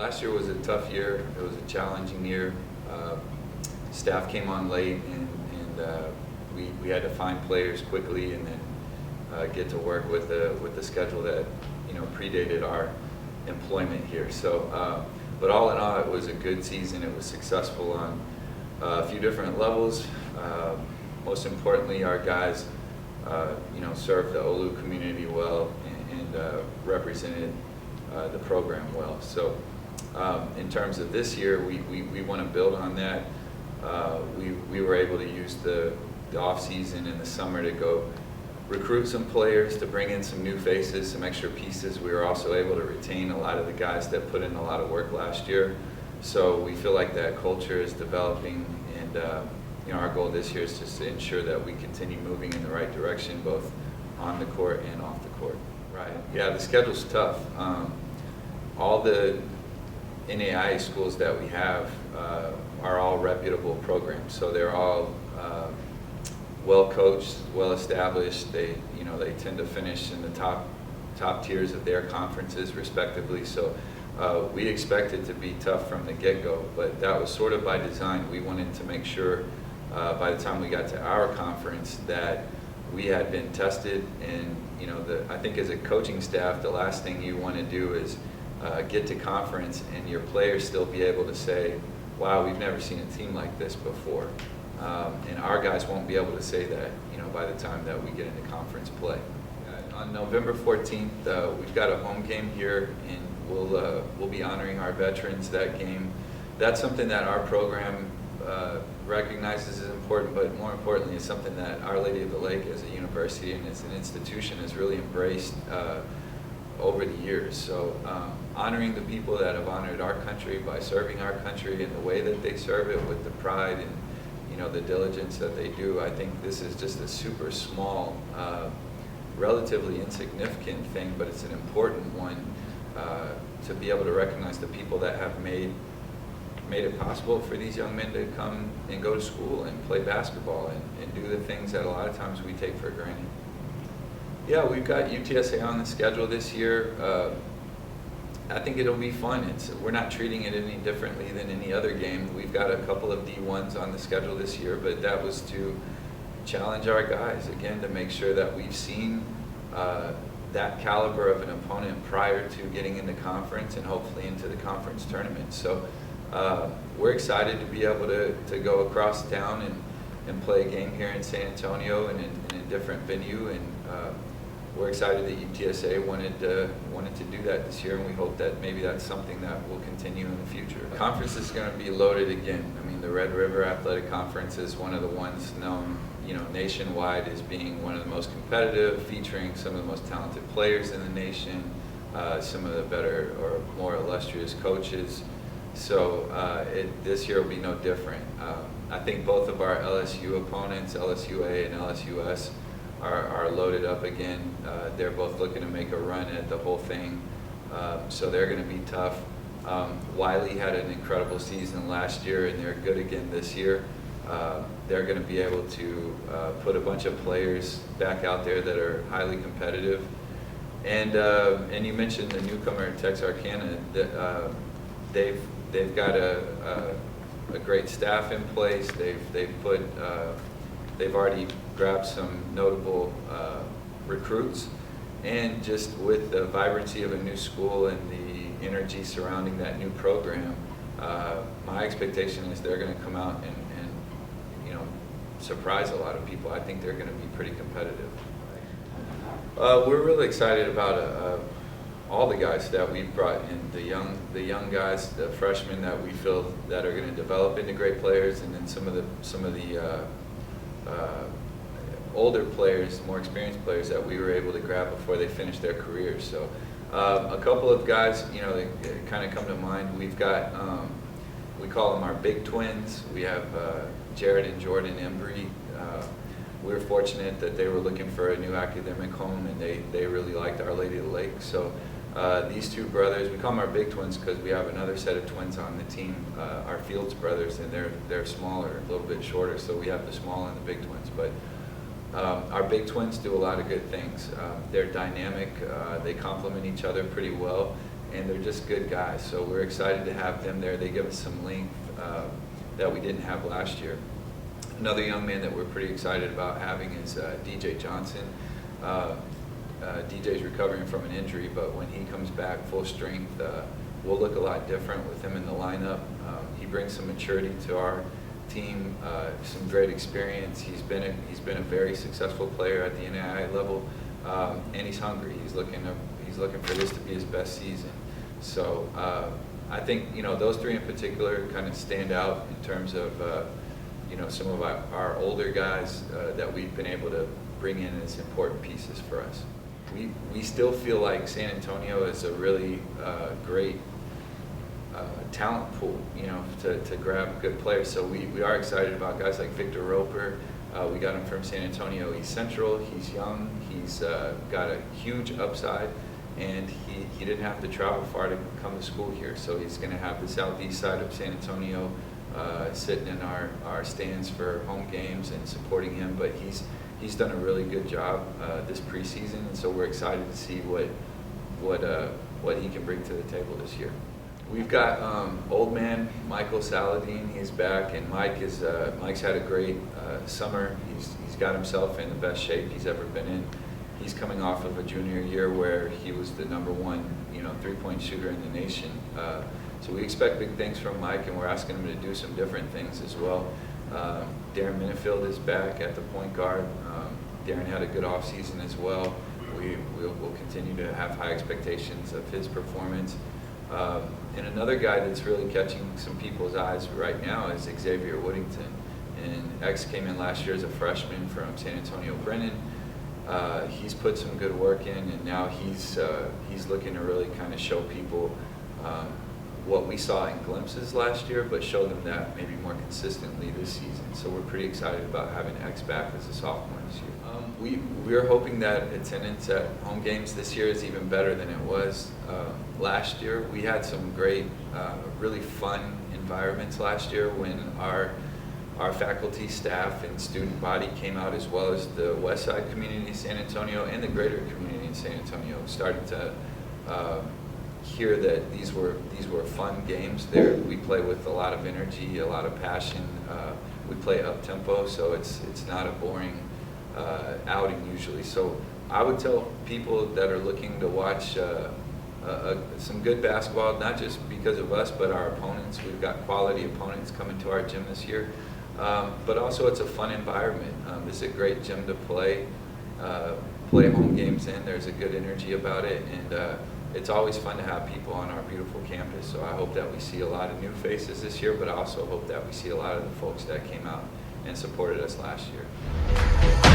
Last year was a tough year. It was a challenging year. Staff came on late, and we had to find players quickly, and then get to work with the schedule that predated our employment here. So, but all in all, it was a good season. It was successful on a few different levels. Most importantly, our guys, served the OLLU community well and represented the program well. So, in terms of this year, we want to build on that. We were able to use the off season in the summer to go recruit some players, to bring in some new faces, some extra pieces. We were also able to retain a lot of the guys that put in a lot of work last year. So we feel like that culture is developing, and our goal this year is just to ensure that we continue moving in the right direction, both on the court and off the court. Right. Yeah, the schedule's tough. All the NAIA schools that we have are all reputable programs, so they're all well coached, well established. They tend to finish in the top tiers of their conferences respectively. So we expect it to be tough from the get-go, but that was sort of by design. We wanted to make sure by the time we got to our conference that we had been tested, and I think as a coaching staff, the last thing you want to do is get to conference and your players still be able to say, wow, we've never seen a team like this before. And our guys won't be able to say that, by the time that we get into conference play. On November 14th, we've got a home game here, and we'll be honoring our veterans that game. That's something that our program recognizes as important, but more importantly, it's something that Our Lady of the Lake as a university and as an institution has really embraced over the years. So honoring the people that have honored our country by serving our country in the way that they serve it, with the pride and the diligence that they do, I think this is just a super small, relatively insignificant thing, but it's an important one to be able to recognize the people that have made it possible for these young men to come and go to school and play basketball and do the things that a lot of times we take for granted. Yeah, we've got UTSA on the schedule this year. I think it'll be fun. We're not treating it any differently than any other game. We've got a couple of D1s on the schedule this year, but that was to challenge our guys, again, to make sure that we've seen that caliber of an opponent prior to getting into conference and hopefully into the conference tournament. So we're excited to be able to go across town and play a game here in San Antonio and in a different venue, and we're excited that UTSA wanted to do that this year, and we hope that maybe that's something that will continue in the future. The conference is going to be loaded again. I mean, the Red River Athletic Conference is one of the ones known, nationwide as being one of the most competitive, featuring some of the most talented players in the nation, some of the better or more illustrious coaches. So this year will be no different. I think both of our LSU opponents, LSUA and LSUS, are loaded up again. They're both looking to make a run at the whole thing, so they're going to be tough. Wiley had an incredible season last year, and they're good again this year. They're going to be able to put a bunch of players back out there that are highly competitive. And you mentioned the newcomer Texarkana. They've got a great staff in place. They've already grabbed some notable recruits, and just with the vibrancy of a new school and the energy surrounding that new program, my expectation is they're going to come out and surprise a lot of people. I think they're going to be pretty competitive. We're really excited about all the guys that we've brought in, the young guys, the freshmen that we feel that are going to develop into great players, and then some of the older players, more experienced players that we were able to grab before they finished their careers. So a couple of guys, that kind of come to mind. We've got, we call them our big twins. We have Jared and Jordan Embry. We were fortunate that they were looking for a new academic home, and they really liked Our Lady of the Lake. So these two brothers, we call them our big twins because we have another set of twins on the team, our Fields brothers, and they're smaller, a little bit shorter, so we have the small and the big twins. But our big twins do a lot of good things. They're dynamic, they complement each other pretty well, and they're just good guys. So we're excited to have them there. They give us some length that we didn't have last year. Another young man that we're pretty excited about having is DJ Johnson. DJ's recovering from an injury, but when he comes back full strength, we'll look a lot different with him in the lineup. He brings some maturity to our team, some great experience. He's been a very successful player at the NAIA level, and he's hungry. He's looking for this to be his best season. So I think those three in particular kind of stand out in terms of some of our older guys that we've been able to bring in as important pieces for us. We still feel like San Antonio is a really great talent pool, to grab good players. So we are excited about guys like Victor Roper. We got him from San Antonio East Central. He's young. He's got a huge upside, and he didn't have to travel far to come to school here. So he's going to have the southeast side of San Antonio sitting in our stands for home games and supporting him. But he's done a really good job this preseason, and so we're excited to see what he can bring to the table this year. We've got old man Michael Saladin. He's back, and Mike's had a great summer. He's got himself in the best shape he's ever been in. He's coming off of a junior year where he was the #1 3-point shooter in the nation. So we expect big things from Mike, and we're asking him to do some different things as well. Darren Minifield is back at the point guard. Darren had a good offseason as well. We'll continue to have high expectations of his performance. And another guy that's really catching some people's eyes right now is Xavier Woodington. And X came in last year as a freshman from San Antonio Brennan. He's put some good work in, and now he's looking to really kind of show people what we saw in glimpses last year, but show them that maybe more consistently this season. So we're pretty excited about having X back as a sophomore this year. We're hoping that attendance at home games this year is even better than it was last year. We had some great, really fun environments last year when our faculty, staff, and student body came out, as well as the West Side community in San Antonio and the greater community in San Antonio started to hear that these were fun games there. We play with a lot of energy, a lot of passion. We play up tempo, so it's not a boring outing usually. So I would tell people that are looking to watch some good basketball, not just because of us, but our opponents. We've got quality opponents coming to our gym this year. But also it's a fun environment. It's a great gym to play home games in. There's a good energy about it, and it's always fun to have people on our beautiful campus. So I hope that we see a lot of new faces this year, but I also hope that we see a lot of the folks that came out and supported us last year.